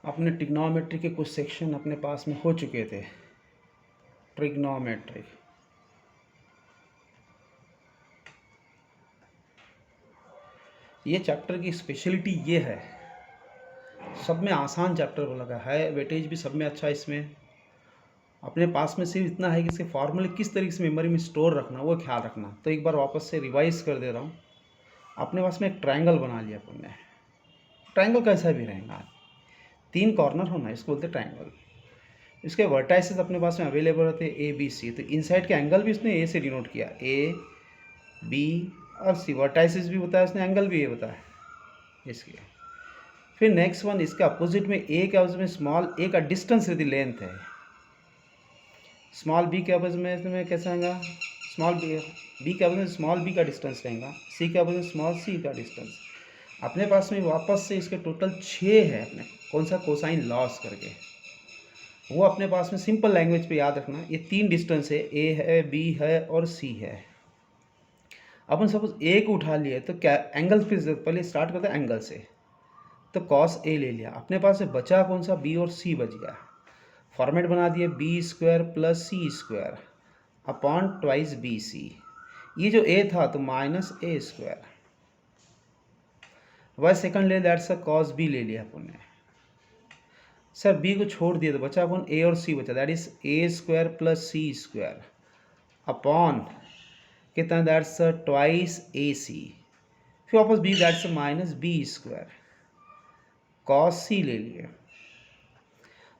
अपने ट्रिग्नोमेट्री के कुछ सेक्शन अपने पास में हो चुके थे। ट्रिग्नोमेट्री ये चैप्टर की स्पेशलिटी ये है, सब में आसान चैप्टर लगा है, वेटेज भी सब में अच्छा। इसमें अपने पास में सिर्फ इतना है कि इसके फॉर्मूले किस तरीके से मेमोरी में स्टोर रखना, वो ख्याल रखना। तो एक बार वापस से रिवाइज कर दे रहा हूँ। अपने पास में एक ट्रायंगल बना लिया अपन ने। ट्रायंगल कैसा भी रहेगा, 3 कॉर्नर होना, इसको बोलते ट्रायंगल। इसके वर्टाइसेस अपने पास में अवेलेबल होते हैं ए बी सी। तो इनसाइड के एंगल भी उसने ए से डिनोट किया, ए बी और सी। वर्टाइसेस भी बताया उसने, एंगल भी ये बताया इसके। फिर नेक्स्ट वन, इसका अपोजिट में ए के अपोजिट में स्मॉल ए का डिस्टेंस यदि लेंथ है, स्मॉल बी के अपोजिट में इसमें कैसा आएगा, स्मॉल बी के अपोजिट में स्मॉल बी का डिस्टेंस रहेगा, सी के अपोजिट में स्मॉल सी का डिस्टेंस। अपने पास में वापस से इसके टोटल 6 है अपने, कौन सा, कोसाइन लॉस करके। वो अपने पास में सिंपल लैंग्वेज पे याद रखना। ये 3 डिस्टेंस है, ए है, बी है और सी है। अपन सपोज ए को उठा लिए तो क्या एंगल, फिर पहले स्टार्ट करते हैं एंगल से। तो कॉस ए ले लिया, अपने पास से बचा कौन सा, बी और सी बच गया। फॉर्मेट बना दिए, बी स्क्वायर प्लस सी square upon twice B C. ये जो ए था तो माइनस ए स्क्वायर। वह सेकंड ले, दैट्स अ कॉस बी ले लिया अपन ने। सर बी को छोड़ दिया तो बचा कौन, ए और सी बचा, that is A square plus C square upon कितना, दैट्स ट्वाइस ए सी। फिर वापस B, that's minus B square. Cos C ले लिए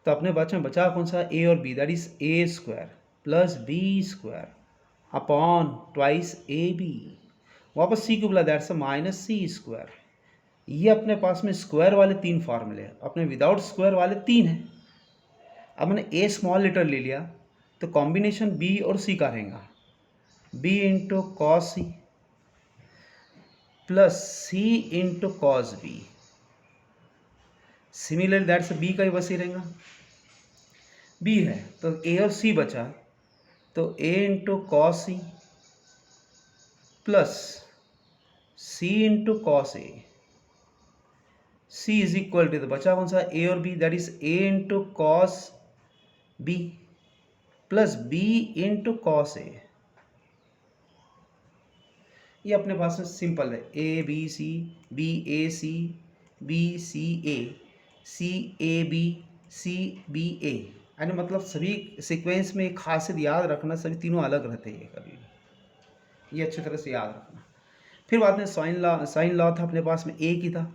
तो अपने बच्चे में बचा कौन सा, ए और B, that is A square plus B square upon twice A B. वापस सी को बोला, दैट्स माइनस सी स्क्वायर। ये अपने पास में स्क्वायर वाले 3 फार्मूले, अपने विदाउट स्क्वायर वाले 3 हैं। अब मैंने ए स्मॉल लेटर ले लिया तो कॉम्बिनेशन बी और सी का रहेगा, B into cos C plus C into cos B. Similar that's B का ही बस ही रहेगा, बी है तो ए और सी बचा, तो A into cos C plus C into cos A. C is equal to, तो बचा कौन सा, ए और B, that is A into cos B plus B into cos A. ये अपने पास में सिंपल है, A B C, B A C, B C A, C A B, C B A. यानी मतलब सभी सीक्वेंस में एक खासियत याद रखना, सभी तीनों अलग रहते हैं कभी, ये अच्छी तरह से याद रखना। फिर बाद में साइन लॉ था अपने पास में, ए की था,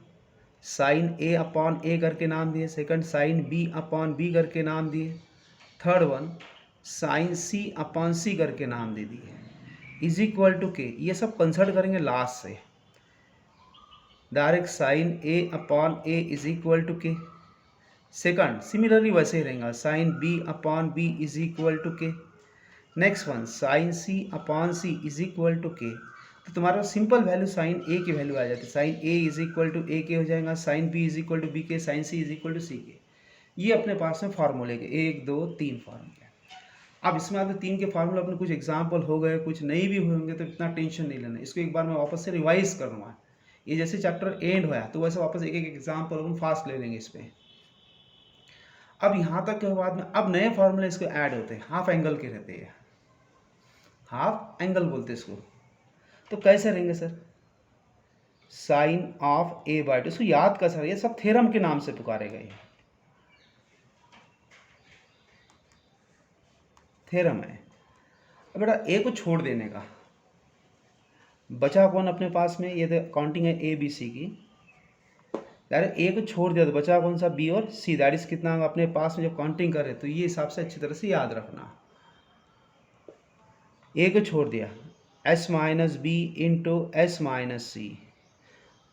साइन ए अपॉन ए करके नाम दिए। Second sine B upon B करके नाम दिए। Third one sine C upon C करके नाम दे दिए, इज इक्वल टू के। ये सब कंसल्ट करेंगे लास्ट से, direct sine A upon A is equal to K. Second similarly वैसे ही रहेगा, sine B upon B is equal to K. Next one sine C upon C is equal to K. तो तुम्हारा simple value sign ए की value आ जाती है, sine A is equal to A K हो जाएगा, sine B is equal to B K, sine C is equal to C K. ये अपने पास में फार्मूले के 1 2 3 फार्मूले। अब इसमें आते 3 के फार्मूले अपने कुछ एग्जाम्पल हो गए, कुछ नहीं भी होंगे, तो इतना टेंशन नहीं लेना। इसको एक बार मैं वापस से रिवाइज करूँगा। ये जैसे चैप्टर एंड होया तो वैसे वापस एक एक एग्जाम्पल हम फास्ट ले लेंगे इस पर। अब यहाँ तक के बाद में अब नए फार्मूले इसको ऐड होते हैं, हाफ एंगल के रहते हैं, हाफ एंगल बोलते हैं इसको। तो कैसे रहेंगे sir, sine of A by two, इसको याद कर सर, ये सब थ्योरम के नाम से पुकारेगा, ये थ्योरम है। अब बेटा ए को छोड़ देने का, बचा कौन अपने पास में, ये काउंटिंग है ए बी सी की, डायरेक्ट ए को छोड़ दिया तो बचा कौन सा, बी और सी। दैट इज कितना अपने पास में जब काउंटिंग कर रहे तो ये हिसाब से अच्छी तरह से याद रखना। ए को छोड़ दिया, S minus B into S minus C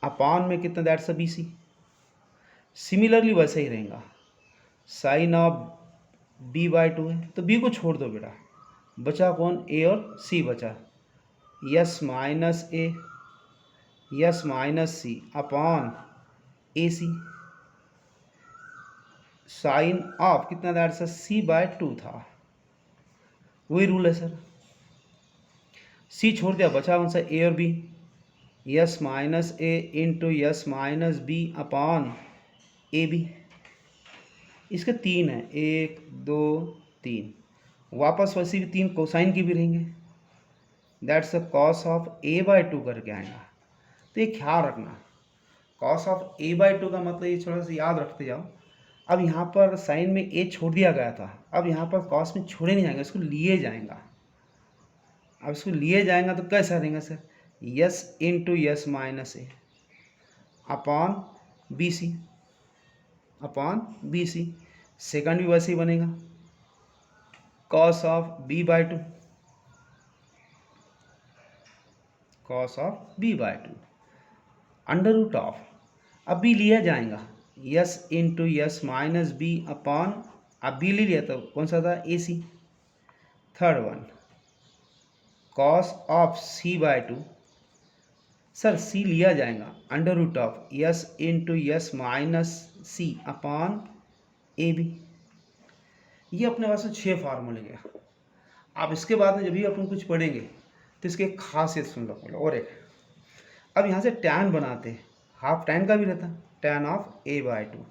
upon में कितना, दैट्स बी सी। सिमिलरली वैसे ही रहेगा, sine of B by two है तो बी को छोड़ दो बेटा, बचा कौन, ए और सी बचा, S minus A, S minus C upon A C. Sine of कितना, दैट्स सी बाय टू था, वही रूल है सर। सी छोड़ दिया, बचा कौन सा, ए और B, S minus A into yes minus B upon A B. इसके तीन है, 1 2 3, वापस वैसे भी तीन कोसाइन की भी रहेंगे, that's the cos of A by to करके आएगा। तो ये ख्याल रखना, cos of A by two का मतलब ये थोड़ा सा याद रखते जाओ। अब यहाँ पर साइन में ए छोड़ दिया गया था, अब यहाँ पर कॉस में छोड़े नहीं जाएंगे, इसको लिए जाएगा। अब इसको लिए जाएगा तो कैसा रहेगा sir, S into yes minus ए upon B C, upon B C. Second भी वैसे ही बनेगा, cos of B by two, cos of B by two under root of, अब बी लिया जाएगा, S into yes minus B upon, अब B ले लिया तो कौन सा था, A C. Third one cos of C by two, sir C लिया जाएगा under root of S into yes minus C upon A B. ये अपने पास 6 फार्मूले गया। आप इसके बाद में जब भी अपन कुछ पढ़ेंगे तो इसकी एक खासियत सुन लो पहले, और एक अब यहाँ से टैन बनाते हैं, हाफ टैन का भी रहता है, tan of A by two,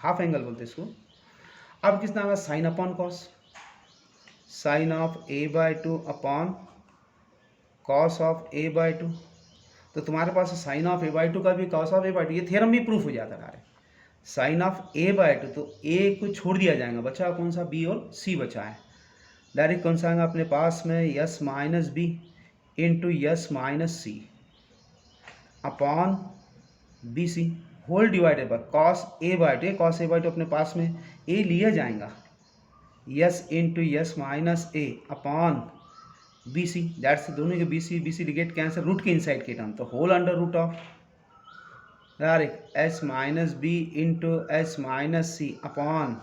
half angle बोलते हैं इसको। अब किस नाम है, sine upon cos, sine of A by two upon cos of A by two. तो तुम्हारे पास sine of A by two का भी cos of A by two, ये थ्योरम भी प्रूफ हो जाता है direct. Sine of A by two, तो ए को छोड़ दिया जाएगा, बचा कौन सा, बी और सी बचा है। डायरेक्ट कौन सा आएगा अपने पास में, S minus B into yes minus C upon B C whole divided by cos A by two, cos A by two अपने पास में ए लिया जाएगा, S into yes minus A upon B C, that's दोनों के बी सी डिगेट cancel, root के इनसाइड के टर्म, तो whole under root of direct S minus B into S minus C upon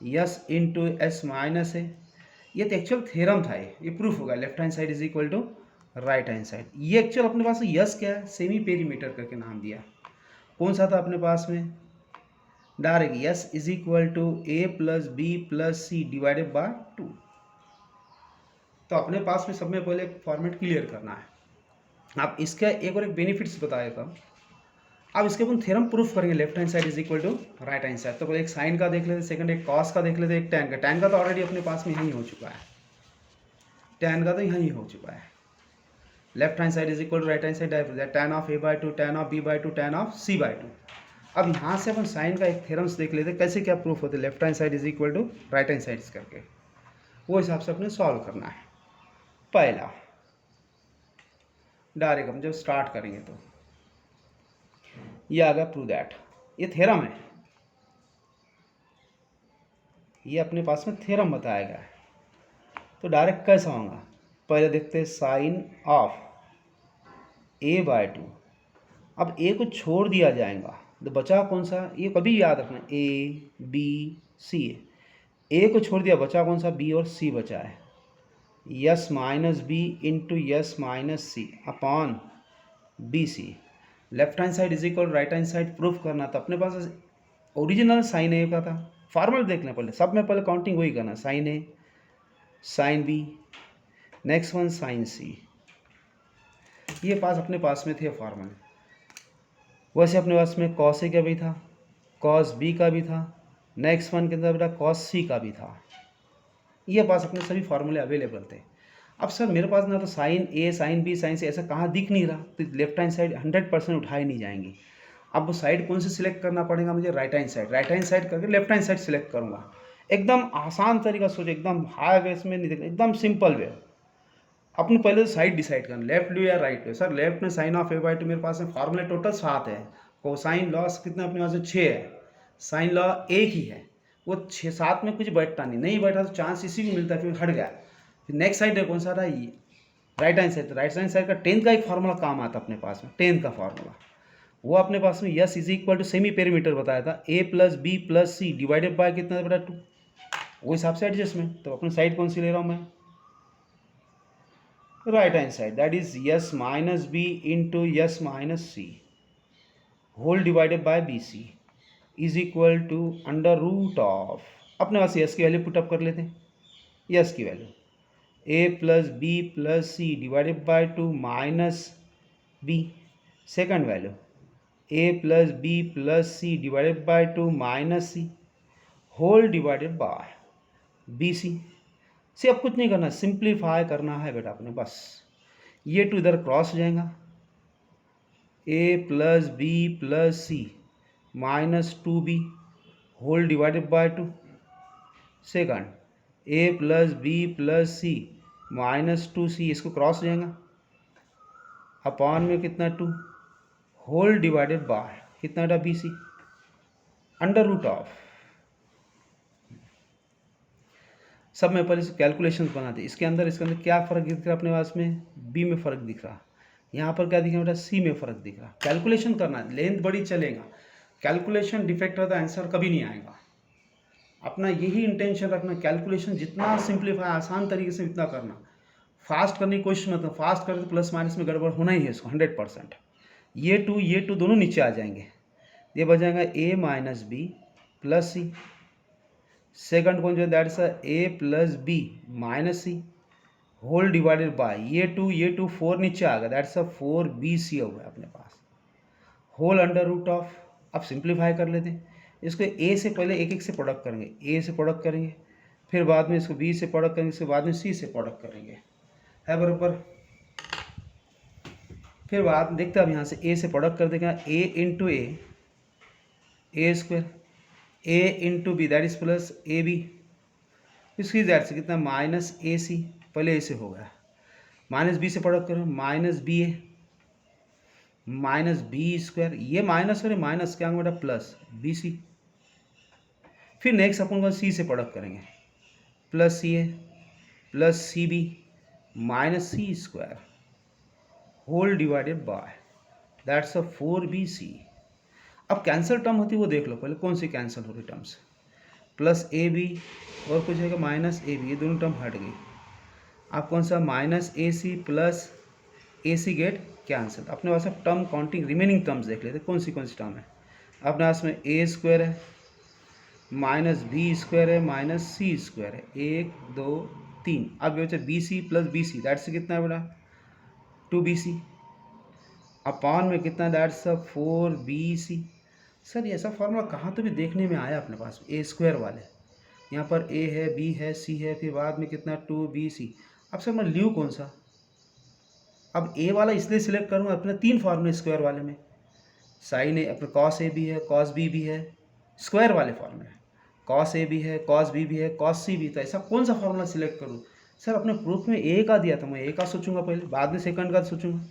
S into S minus ए। ये तो actual theorem था, ये प्रूफ होगा, left hand side is equal to right hand side. ये actual अपने पास yes क्या है, सेमी पेरीमीटर करके नाम दिया, कौन सा था अपने पास में, direct S is equal to A plus B plus C divided by 2। तो अपने पास में सब में पहले एक फॉर्मेट क्लियर करना है। आप इसका एक और एक बेनिफिट्स बताया था, अब इसके अपन थ्योरम प्रूफ करेंगे, left hand side is equal to right hand side. तो पहले एक साइन का देख लेते, सेकंड एक कॉस का देख लेते, एक टैन का। टैन का तो ऑलरेडी अपने पास में यहीं हो चुका है, टैन का तो यहीं हो चुका है। Left hand side is equal to right hand side, tan of A by two, tan of B by two, tan of C by two. अब यहाँ से अपन साइन का एक थ्योरम्स देख लेते, कैसे क्या प्रूफ होते, left hand side is equal to right hand side करके, वो हिसाब से अपने सॉल्व करना है। पहला डायरेक्ट हम जब स्टार्ट करेंगे तो ये आ गया प्रूव दैट, ये थ्योरम है, ये अपने पास में थ्योरम बताया गया है। तो डायरेक्ट कैसा होगा, पहले देखते हैं sine of A by two, अब ए को छोड़ दिया जाएगा तो बचा कौन सा, ये कभी याद रखना, ए बी सी, ए को छोड़ दिया बचा कौन सा, बी और सी बचा है, S minus B into yes minus C upon B C. Left hand side is equal right hand side proof करना, तो अपने पास ओरिजिनल साइन ए का था, फॉर्मल देखना पहले, सब में पहले काउंटिंग वही करना, sine A sine B, next one sine C, ये पास अपने पास में थे फॉर्मल। वैसे अपने पास में कॉस ए का भी था, कॉस बी का भी था, नेक्स्ट वन के अंदर बेटा कॉस सी का भी था, ये पास अपने सभी फार्मूले अवेलेबल थे। अब सर मेरे पास ना तो sign A sine B sign सी ऐसा कहाँ दिख नहीं रहा, तो लेफ्ट हैंड साइड 100% उठाई नहीं जाएंगी। अब वो साइड कौन सी सिलेक्ट करना पड़ेगा मुझे, right hand side, right hand side करके लेफ्ट हैंड साइड सिलेक्ट करूँगा। एकदम आसान तरीका सोचो, एकदम हाई वे में नहीं देखना, एकदम सिंपल वे। अपने पहले तो साइड डिसाइड करना, लेफ्ट लो या राइट लो। सर लेफ्ट में sine of A by two मेरे पास में फार्मूले टोटल 7 है, कोसाइन लॉस कितना अपने पास में 6 है, साइन लॉ एक ही है, वो 6-7 में कुछ बैठता नहीं बैठा तो चांस इसी को मिलता है, फिर हट गया। फिर नेक्स्ट साइड है कौन सा रहा, ये right hand side, right hand side का 10th का एक फार्मूला काम आता है अपने पास में, 10th का फार्मूला, वो अपने पास में S is equal to semi perimeter बताया था, A plus B plus C divided by कितना बेटा 2, वो हिसाब से एडजस्टमेंट। तो अपनी साइड कौन सी ले रहा हूँ मैं, right hand side, that is s minus B into yes minus c whole divided by b c is equal to under root of, अपने पास यस की वैल्यू पुटअप कर लेते हैं, यस की value a plus B plus C divided by 2 minus b, second value a plus B plus C divided by 2 minus c whole divided by b c. से अब कुछ नहीं करना, सिंप्लीफाई करना है बेटा अपने बस। ये टू इधर क्रॉस हो जाएगा, a plus B plus c minus two b whole divided by two. Second a plus B plus c minus two c, इसको क्रॉस हो जाएगा, अपॉन में कितना टू होल डिवाइडेड बाय कितना बेटा b c under root of. सब में पहले कैलकुलेशन बना दी। इसके अंदर क्या फ़र्क दिख रहा है अपने पास में, बी में फ़र्क दिख रहा, यहाँ पर क्या दिख रहा बेटा सी में फ़र्क दिख रहा। कैलकुलेशन करना है, लेंथ बड़ी चलेगा, कैलकुलेशन डिफेक्ट रहता है, आंसर कभी नहीं आएगा। अपना यही इंटेंशन रखना, कैलकुलेशन जितना सिंप्लीफाई आसान तरीके से इतना करना। फास्ट करने की कोशिश मत, फास्ट करें तो प्लस माइनस में गड़बड़ होना ही है इसको 100%। ये टू दोनों नीचे आ जाएंगे, ये बच जाएगा a minus b plus c. Second कौन जो that's a plus b minus c whole divided by ये टू 4 नीचे आ गया, दैट्स 4bc हो गया अपने पास होल अंडर रूट ऑफ। अब सिंप्लीफाई कर लेते हैं इसको, ए से पहले एक एक से प्रोडक्ट करेंगे, ए से प्रोडक्ट करेंगे, फिर बाद में इसको बी से प्रोडक्ट करेंगे, इसके बाद में सी से प्रोडक्ट करेंगे, है बराबर। फिर बाद देखते हैं अब यहाँ से ए से प्रोडक्ट कर देंगे, a into a square, a into b that is plus a b, इसकी दैट से कितना माइनस ए सी, पहले ए से हो गया, माइनस बी से प्रोडक्ट करो माइनस बी ए माइनस बी स्क्वायर, ये माइनस और माइनस क्या होगा बेटा प्लस बी सी। फिर नेक्स्ट अपन को सी से प्रोडक्ट करेंगे, plus c a plus c b minus c square whole divided by that's 4bc। अब कैंसिल टर्म होती है वो देख लो पहले, कौन सी कैंसिल हो रही टर्म्स, प्लस ए बी और कुछ है माइनस ए बी, ये दोनों टर्म हट गई। आप कौन सा माइनस ए सी प्लस ए सी गेट कैंसिल। अपने पास अब टर्म काउंटिंग रिमेनिंग टर्म्स देख लेते कौन सी टर्म है। अपने पास में ए स्क्वायर है माइनस बी स्क्वायर है माइनस सी स्क्वायर है, 1 2 3। अब ये बचा b c plus b C, that's कितना है बेटा 2bc अपॉन में कितना दैट्स 4bc। सर ये ऐसा फॉर्मूला कहाँ तो भी देखने में आया अपने पास, ए स्क्वायर वाले, यहाँ पर ए है बी है सी है, फिर बाद में कितना 2bc। अब सर मैं लियूँ कौन सा, अब ए वाला इसलिए सिलेक्ट करूँगा अपने 3 फार्मूले स्क्वायर वाले में, साइन ए अपने कॉस ए भी है कॉस बी भी है, स्क्वायर वाले फॉर्मूले कॉस ए भी है कॉस बी भी है कॉस सी भी, तो ऐसा कौन सा फार्मूला सिलेक्ट करूँ। सर अपने प्रूफ में ए का दिया था, मैं ए का सोचूंगा पहले, बाद में सेकंड का सोचूंगा।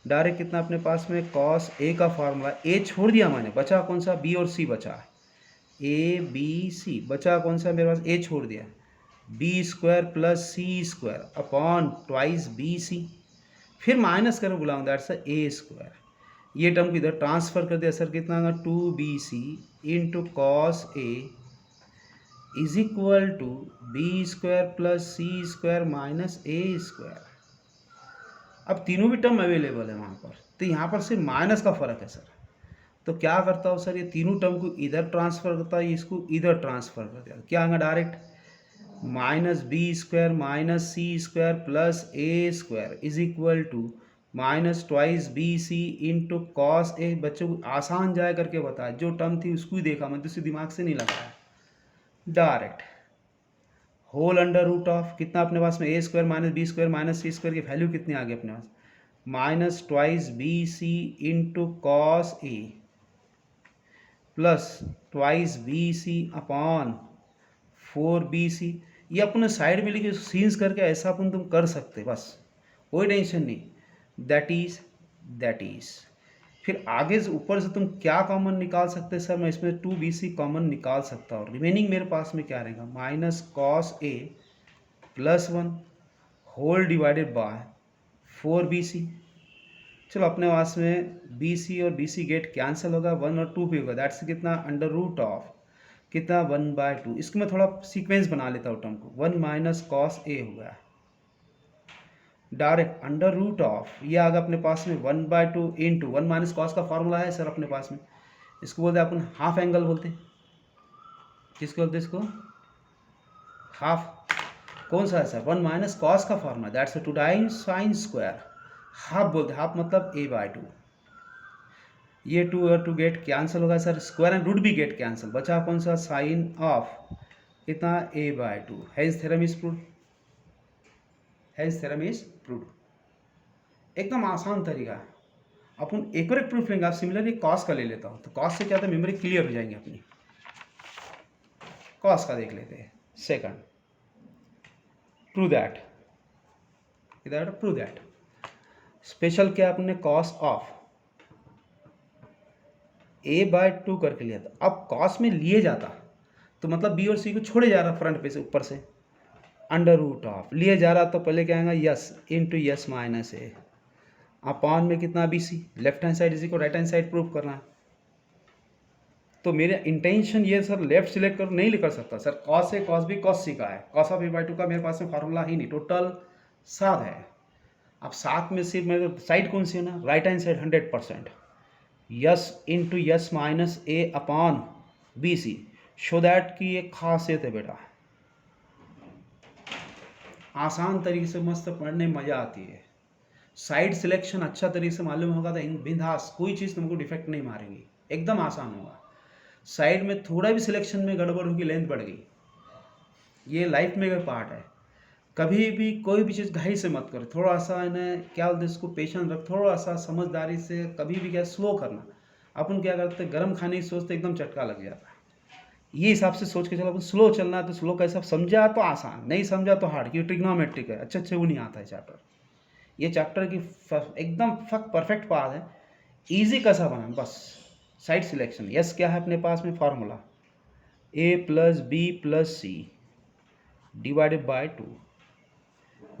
डायरेक्ट कितना अपने पास में कॉस ए का फार्मूला, ए छोड़ दिया मैंने, बचा कौन सा बी और सी बचा, ए बी सी बचा कौन सा मेरे पास, ए छोड़ दिया, बी स्क्वायर प्लस सी square upon twice B c, फिर माइनस करो बुलाऊँ दैट्स ए स्क्वायर। ये टर्म को इधर ट्रांसफर कर दिया, सर कितना होगा 2bc into cos a is equal to b square plus C square minus A square. अब तीनों भी टर्म अवेलेबल है वहाँ पर, तो यहाँ पर सिर्फ माइनस का फ़र्क है सर। तो क्या करता हूँ सर, ये तीनों टर्म को इधर ट्रांसफ़र करता है, इसको इधर ट्रांसफ़र कर दिया, क्या आएगा direct minus B square minus c square plus a square is equal to minus twice B c into cos a. बच्चों को आसान जाए करके बताया, जो टर्म थी उसको ही देखा, मैं दूसरे दिमाग से नहीं लगाया, direct whole under root of कितना अपने पास में a square minus B square minus c square की वैल्यू कितनी आ गई अपने पास, minus twice B c into cos a plus twice B C upon 4bc। ये अपने साइड में लिखे सीन्स करके ऐसा अपन तुम कर सकते, बस कोई टेंशन नहीं, दैट इज। फिर आगे से ऊपर से तुम क्या कॉमन निकाल सकते सर, मैं इसमें 2bc कॉमन निकाल सकता हूँ, रिमेनिंग मेरे पास में क्या रहेगा minus cos a plus 1 whole divided by 4bc। चलो अपने पास में bc और bc गेट कैंसिल होगा, 1 और 2 भी होगा, दैट्स कितना अंडर रूट ऑफ कितना 1/2। इसको मैं थोड़ा सीक्वेंस बना लेता हूँ टर्म को, 1 माइनस कॉस ए हो गया डायरेक्ट अंडर रूट ऑफ, ये आ गया अपने पास में 1/2 इंटू 1 माइनस कॉस का फॉर्मूला है सर अपने पास में, इसको बोलते हैं अपन हाफ एंगल बोलते हैं, किसको बोलते हैं इसको हाफ। कौन सा है सर 1 माइनस कॉस का formula that's 2 times sine square, half बोलते हैं, हाफ मतलब a/2। ये टू और टू गेट कैंसिल होगा सर, स्क्वायर एंड रूट भी गेट कैंसिल, बचा कौन सा, साइन ऑफ कितना a/2। Hence theorem is proved, hence theorem is proved. एकदम आसान तरीका है। अपन एक और एक प्रूफ लेंगे। आप सिमिलरली कॉस का ले लेता हूँ, तो कॉस से क्या था, मेमोरी क्लियर हो जाएंगे अपनी। कॉस का देख लेते हैं। सेकंड, प्रूव दैट, इधर प्रूव दैट स्पेशल क्या अपने कॉस ऑफ a/2 करके लिया था। अब कॉस में लिए जाता तो मतलब b और c को छोड़े जा रहा फ्रंट पे से, ऊपर से अंडर रूट ऑफ लिए जा रहा, तो पहले क्या आएगा, यस इंटू यस माइनस ए अपॉन में कितना बी सी, लेफ्ट हैंड साइड इसी को राइट हैंड साइड प्रूव करना है। तो मेरा इंटेंशन ये सर लेफ्ट सिलेक्ट कर नहीं कर सकता sir, cos A cos B cos सी का है, कॉस ऑफ a/2 का मेरे पास में फार्मूला ही नहीं, टोटल 7 है। अब 7 में सिर्फ मेरे साइड कौन सी है ना, right hand side 100%, s into yes minus A upon B c, show that की एक खासियत है बेटा, आसान तरीके से मस्त पढ़ने में मज़ा आती है। साइड सिलेक्शन अच्छा तरीके से मालूम होगा तो बिंदास कोई चीज़ तुमको डिफेक्ट नहीं मारेंगी, एकदम आसान होगा। साइड में थोड़ा भी सिलेक्शन में गड़बड़ होगी, लेंथ बढ़ गई, ये लाइफ में का पार्ट है। कभी भी कोई भी चीज़ घाई से मत कर, थोड़ा सा इन्हें क्या बोलते हैं इसको, पेशेंस रख, थोड़ा सा समझदारी से कभी भी क्या स्लो करना। अपन क्या करते हैं, गर्म खाने की सोचते एकदम चटका लग जाता है, ये हिसाब से सोच के चलो। अपन स्लो चलना है तो स्लो कैसा, समझा तो आसान, नहीं समझा तो हार्ड, क्योंकि ट्रिग्नोमेट्रिक है, अच्छे वो नहीं आता है चैप्टर। ये चैप्टर की एकदम परफेक्ट पाथ है, इजी कैसा बना बस। साइड सिलेक्शन, यस क्या है अपने पास में फार्मूला, a+b+c डिवाइडेड बाय 2,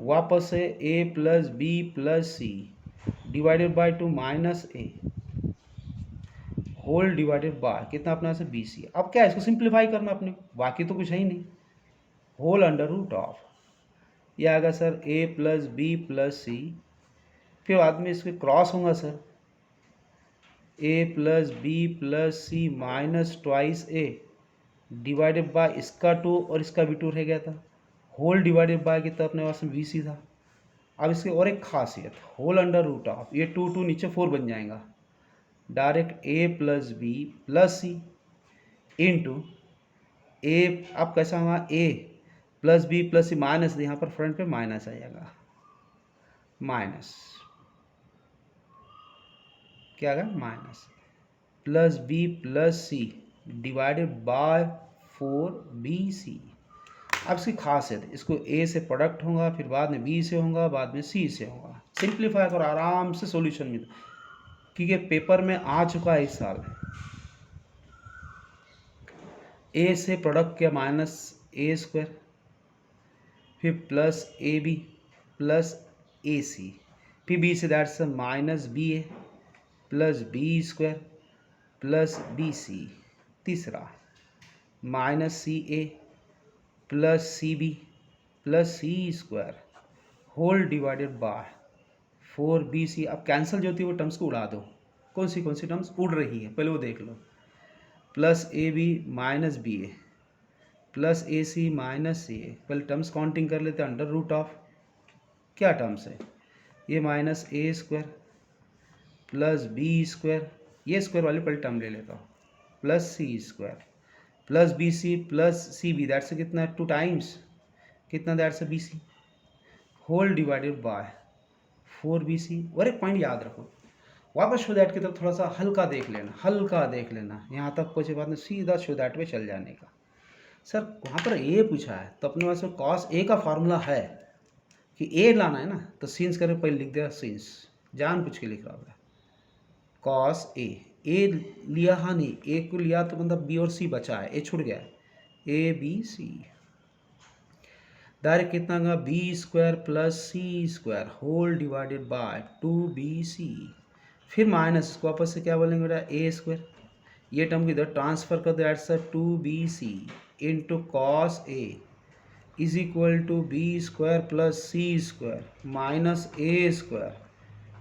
वापस से a+b+c divided by 2 minus a whole divided by कितना अपना से bc। अब क्या है, इसको सिंप्लीफाई करना अपने, बाकी तो कुछ है ही नहीं, होल अंडर रूट ऑफ, यह आएगा सर a+b+c, फिर बाद में इसके क्रॉस होगा sir a+b+c minus twice a divided by इसका 2 और इसका भी 2 रह गया था, होल डिवाइडेड बाय कितना अपने पास में bc था। अब इसकी और एक खासियत, होल अंडर रूट ऑफ, ये 2 2 नीचे 4 बन जाएगा, डायरेक्ट a+b+c इंटू ए, अब कैसा हुआ, a+b+c माइनस, यहाँ पर फ्रंट पे माइनस आ जाएगा, माइनस क्या आएगा, minus +b+c divided by 4bc। अब इसकी खासियत, इसको a से प्रोडक्ट होगा, फिर बाद में b से होगा, बाद में c से होगा, सिंप्लीफाई करो आराम से सॉल्यूशन मिलता, क्योंकि पेपर में आ चुका है इस साल। a से प्रोडक्ट किया माइनस a², फिर प्लस ab प्लस ac, फिर b से that's minus ba plus b² plus bc, तीसरा minus ca plus cb plus c² whole divided by 4bc। अब कैंसिल जो होती है वो टर्म्स को उड़ा दो, कौन सी टर्म्स उड़ रही है पहले वो देख लो, plus ab minus ba plus ac minus ca, पहले टर्म्स काउंटिंग कर लेते हैं, अंडर रूट ऑफ क्या टर्म्स है, ये माइनस a² प्लस b², ये स्क्वायर वाली पहले टर्म ले लेता हूँ, plus c² plus bc plus cb, that's कितना है 2 टाइम्स कितना, that's bc whole divided by 4bc। और एक पॉइंट याद रखो, वापस शो दैट की तरफ थोड़ा सा हल्का देख लेना, यहाँ तक कुछ बात नहीं, सीधा शो दैट पे चल जाने का। सर वहाँ पर ए पूछा है तो अपने पास में कॉस ए का फार्मूला है कि ए लाना है ना, तो सीन्स करके पहले लिख दिया, सीन्स जान पूछ के लिख रहा होगा, कॉस ए लिया, हाँ नहीं ए को लिया तो मतलब बी और सी बचा है, ए छूट गया, ABC डायरेक्ट कितना होगा, b² plus c² whole divided bye 2bc, फिर माइनस इसको वापस से क्या बोलेंगे बेटा, a², ये टर्म को इधर ट्रांसफर कर दो, it's 2bc into cos a is equal to b² plus c² minus a²,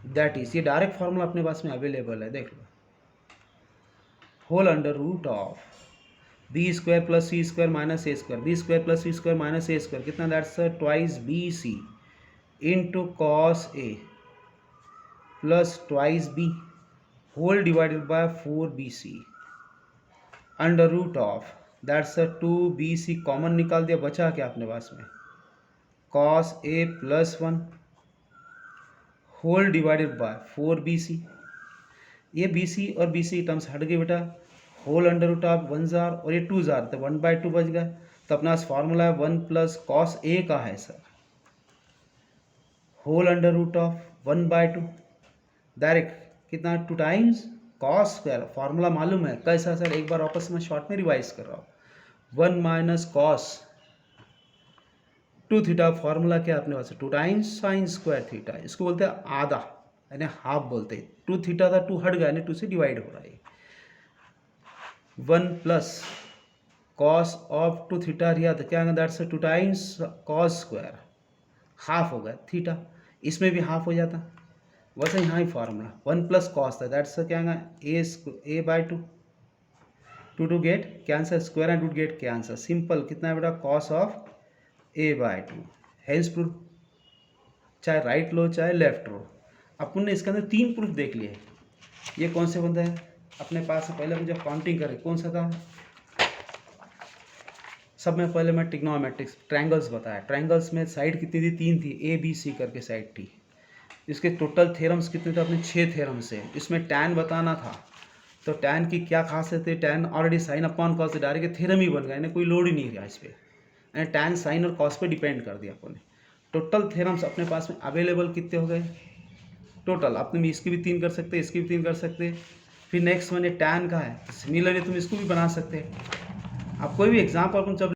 that is, ये डायरेक्ट फार्मूला अपने पास में अवेलेबल है, देख लो, whole under root of b² plus c² minus a², b² plus c² minus a² कितना, that's twice bc into cos a plus twice b whole divided by 4BC under root of that's 2BC common निकाल दिया, बचा क्या अपने पास में cos A plus 1 whole divided by 4BC। ये BC और BC टर्म्स हट गए बेटा, होल अंडर रूट ऑफ 1 जार और ये 2 जार, तो 1/2 बच गया। तो अपना फॉर्मूला है 1 प्लस कॉस ए का है sir whole under root of 1/2 direct कितना 2 टाइम्स कॉस स्क्वायर, फॉर्मूला मालूम है कैसा सर, एक बार वापस मैं शॉर्ट में रिवाइज कर रहा हूँ। 1 माइनस कॉस 2 थीटा, फॉर्मूला क्या अपने पास 2 टाइम्स साइन स्क्वायर थीटा, इसको बोलते हैं आधा यानी हाफ बोलते हैं। 2 थीटा था 2 हट गया यानी 2 से डिवाइड हो रहा है। 1 प्लस कॉस ऑफ 2 थीटा रिया तो क्या that's 2 times cos square, half हो गया थीटा, इसमें भी हाफ हो जाता। वैसे यहाँ ही फार्मूला 1 प्लस कॉस था दैट्स क्या A/2 to get cancel square and root get cancel, simple कितना है बेटा cos of A/2 hence proof, चाहे राइट लो चाहे लेफ्ट लो। अपन ने इसके अंदर 3 प्रूफ देख लिए। ये कौन से बनते हैं अपने पास, पहले मुझे काउंटिंग करें कौन सा था, सब में पहले मैं ट्रिग्नोमेट्रिक्स ट्रायंगल्स बताया। ट्रायंगल्स में साइड कितनी थी, 3 थी, ABC करके साइड थी। इसके टोटल थ्योरम्स कितने थे अपने 6 थ्योरम्स है। इसमें टैन बताना था, तो टैन की क्या खासियत है, tan already sign upon cos से डायरेक्ट थ्योरम ही बन गया, यानी कोई लोड ही नहीं रहा इस पर, टैन साइन और कॉस पे डिपेंड कर दिया अपन ने। टोटल थ्योरम्स अपने पास में अवेलेबल कितने हो गए टोटल, आपने भी इसकी भी 3 कर सकते, इसकी भी 3 कर सकते। फिर नेक्स्ट वन ये टैन का है, सिमिलरली तुम इसको भी बना सकते। आप कोई भी एग्जाम्पल अपन जब